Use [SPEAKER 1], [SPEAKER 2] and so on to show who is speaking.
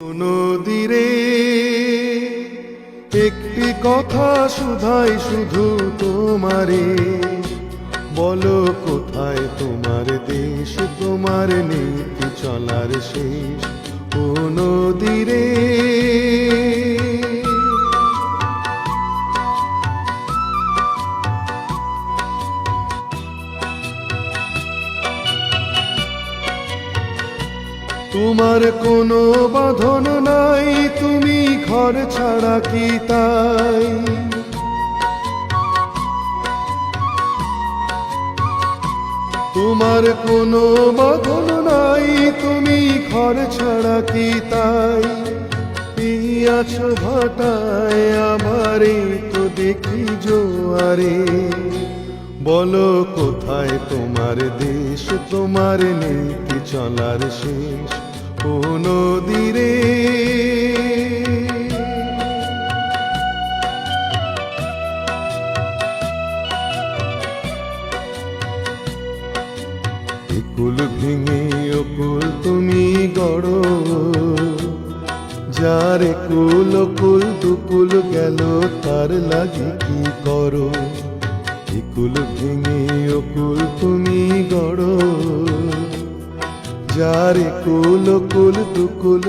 [SPEAKER 1] নদীরে একটি কথা শুধাই শুধু তোমারে, বলো কোথায় তোমার দেশ, তোমার নীতি চলার শেষ। ও নদীরে তোমার কোনো বাঁধন নাই, তুমি ঘর ছাড়া কি তাই? তোমার কোনো বাঁধন নাই, তুমি ঘর ছাড়া কি তাই? পিয়াছ ভাটায় আমারে তো দেখি জোয়ারে, বলো কোথায় তোমার দেশ, তোমার নীতি চলার শেষ। ও নদীরে কুল ভেঙে অকুল তুমি গড়ো, যার কুল কুল দুকুল গেল তার লাগি কি করো? কুল ভেঙে অকুল তুমি গড়ো, যার কুল কুল দুকুল